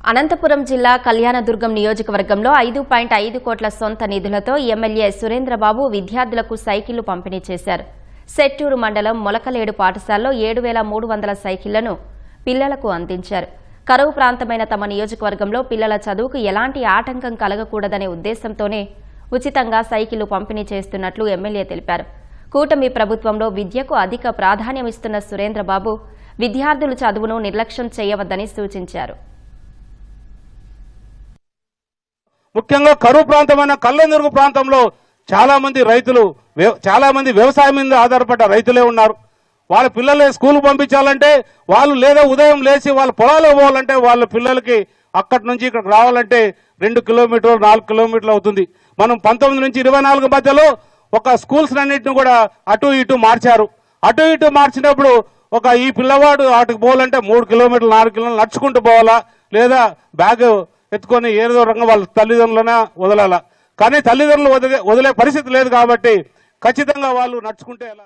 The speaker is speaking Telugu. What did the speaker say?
అనంతపురం జిల్లా కళ్యాణదుర్గం నియోజకవర్గంలో 5.5 కోట్ల సొంత నిధులతో ఎమ్మెల్యే సురేంద్రబాబు విద్యార్థులకు సైకిళ్లు పంపిణీ చేశారు. సెట్టూరు మండలం మొలకలేడు పాఠశాలలో 7,300 సైకిళ్లను పిల్లలకు అందించారు. కరువు ప్రాంతమైన తమ నియోజకవర్గంలో పిల్లల చదువుకు ఎలాంటి ఆటంకం కలగకూడదనే ఉద్దేశంతోనే ఉచితంగా సైకిళ్లు పంపిణీ చేస్తున్నట్లు ఎమ్మెల్యే తెలిపారు. కూటమి ప్రభుత్వంలో విద్యకు అధిక ప్రాధాన్యమిస్తున్న సురేంద్రబాబు విద్యార్థుల చదువును నిర్లక్ష్యం చేయవద్దని సూచించారు. ముఖ్యంగా కరువు ప్రాంతమైన కళ్యాణదుర్గ ప్రాంతంలో చాలా మంది రైతులు వ్యవసాయం మీద ఆధారపడ్డ రైతులే ఉన్నారు. వాళ్ళ పిల్లల్ని స్కూల్ పంపించాలంటే వాళ్ళు లేదా ఉదయం లేచి వాళ్ళ పొలాలకు పోవాలంటే వాళ్ళ పిల్లలకి అక్కడి నుంచి ఇక్కడికి రావాలంటే 2 కిలోమీటర్లు 4 కిలోమీటర్లు అవుతుంది. మనం 19 నుంచి 24 మధ్యలో ఒక స్కూల్స్ అన్నింటిని కూడా అటు ఇటు మార్చారు. అటు ఇటు మార్చినప్పుడు ఈ పిల్లవాడు అటుకు పోవాలంటే 3 కిలోమీటర్లు 4 కిలోమీటర్లు నడుచుకుంటూ పోవాలా, లేదా బ్యాగ్ ఎత్తుకొని ఏదో రంగం వాళ్ళ తల్లిదండ్రులనే వదలాలా. కానీ తల్లిదండ్రులు వదిలే పరిస్థితి లేదు కాబట్టి ఖచ్చితంగా వాళ్ళు నడుచుకుంటే ఎలా